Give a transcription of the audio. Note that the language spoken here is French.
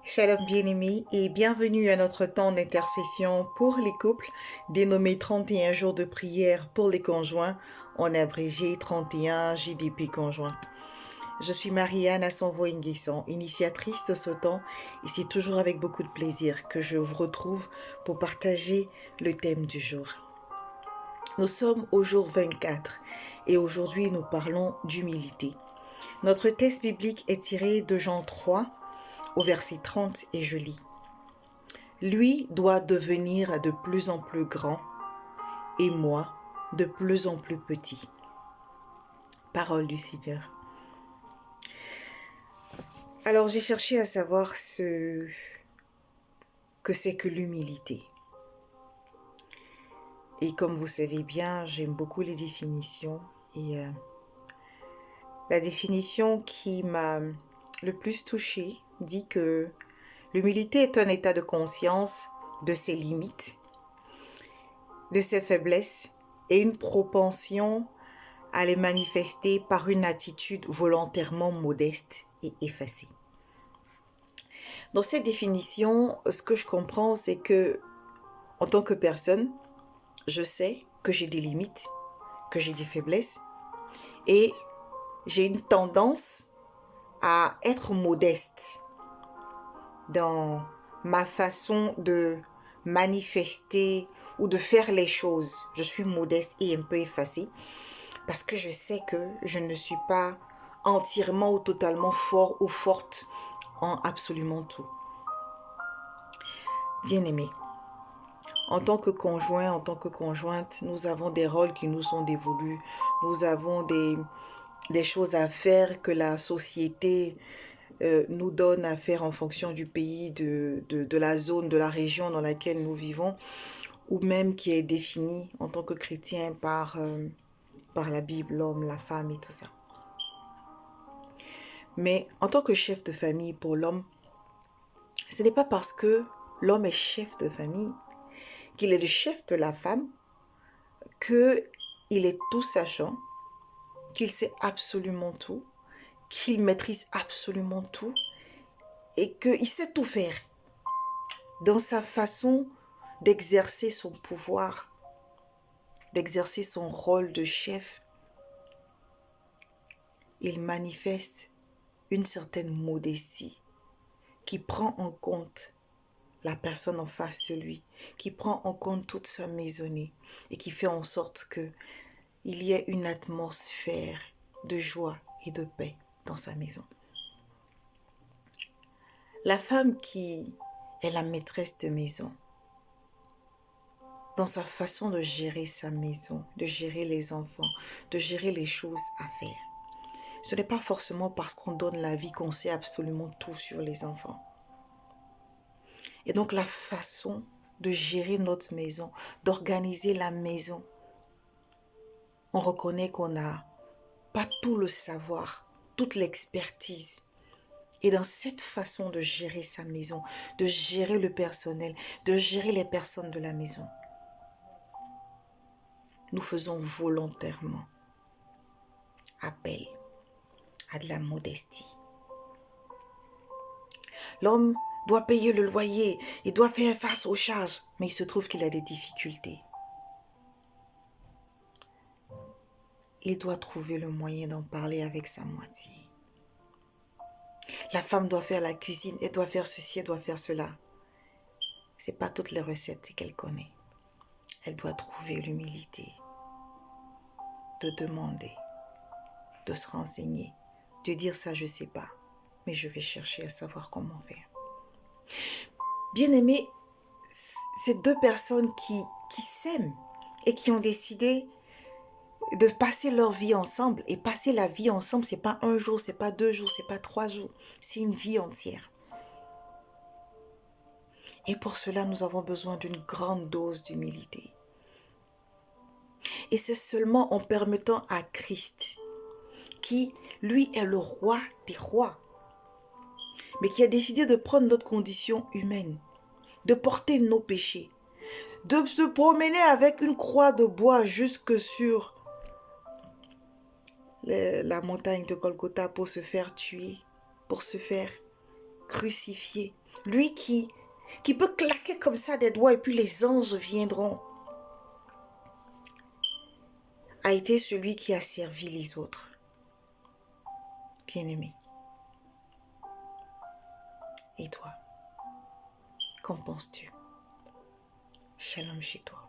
Shalom bien-aimés et bienvenue à notre temps d'intercession pour les couples, dénommé 31 jours de prière pour les conjoints, en abrégé 31 JDP conjoints. Je suis Marianne Assanvo-Nguesson, initiatrice de ce temps, et c'est toujours avec beaucoup de plaisir que je vous retrouve pour partager le thème du jour. Nous sommes au jour 24 et aujourd'hui nous parlons d'humilité. Notre texte biblique est tiré de Jean 3, au verset 30 et je lis. Lui doit devenir de plus en plus grand et moi de plus en plus petit. Parole du Seigneur. Alors j'ai cherché à savoir ce que c'est que l'humilité. Et comme vous savez bien, j'aime beaucoup les définitions. Et la définition qui m'a le plus touchée dit que l'humilité est un état de conscience de ses limites, de ses faiblesses et une propension à les manifester par une attitude volontairement modeste et effacée. Dans cette définition, ce que je comprends, c'est que en tant que personne, je sais que j'ai des limites, que j'ai des faiblesses et j'ai une tendance à être modeste dans ma façon de manifester ou de faire les choses. Je suis modeste et un peu effacée parce que je sais que je ne suis pas entièrement ou totalement fort ou forte en absolument tout. Bien-aimé, en tant que conjoint, en tant que conjointe, nous avons des rôles qui nous sont dévolus. Nous avons des choses à faire que la société nous donne à faire en fonction du pays, de la zone, de la région dans laquelle nous vivons, ou même qui est définie en tant que chrétien par la Bible, l'homme, la femme et tout ça. Mais en tant que chef de famille pour l'homme, ce n'est pas parce que l'homme est chef de famille, qu'il est le chef de la femme, qu'il est tout sachant, qu'il sait absolument tout, qu'il maîtrise absolument tout et qu'il sait tout faire dans sa façon d'exercer son pouvoir, d'exercer son rôle de chef. Il manifeste une certaine modestie qui prend en compte la personne en face de lui, qui prend en compte toute sa maisonnée et qui fait en sorte qu'il y ait une atmosphère de joie et de paix dans sa maison. La femme qui est la maîtresse de maison, dans sa façon de gérer sa maison, de gérer les enfants, de gérer les choses à faire, ce n'est pas forcément parce qu'on donne la vie qu'on sait absolument tout sur les enfants. Et donc la façon de gérer notre maison, d'organiser la maison, on reconnaît qu'on n'a pas tout le savoir, toute l'expertise. Et dans cette façon de gérer sa maison, de gérer le personnel, de gérer les personnes de la maison, nous faisons volontairement appel à de la modestie. L'homme doit payer le loyer, il doit faire face aux charges, mais il se trouve qu'il a des difficultés. Il doit trouver le moyen d'en parler avec sa moitié. La femme doit faire la cuisine, elle doit faire ceci, elle doit faire cela. Ce n'est pas toutes les recettes qu'elle connaît. Elle doit trouver l'humilité de demander, de se renseigner, de dire ça je ne sais pas, mais je vais chercher à savoir comment faire. Bien-aimés, ces deux personnes qui s'aiment et qui ont décidé de passer leur vie ensemble. Et passer la vie ensemble, c'est pas un jour, c'est pas 2 jours, c'est pas 3 jours. C'est une vie entière. Et pour cela, nous avons besoin d'une grande dose d'humilité. Et c'est seulement en permettant à Christ, qui, lui, est le roi des rois, mais qui a décidé de prendre notre condition humaine, de porter nos péchés, de se promener avec une croix de bois jusque sur la montagne de Golgotha pour se faire tuer, pour se faire crucifier, Lui qui peut claquer comme ça des doigts et puis les anges viendront, a été celui qui a servi les autres. Bien-aimé. Et toi, qu'en penses-tu? Shalom chez toi.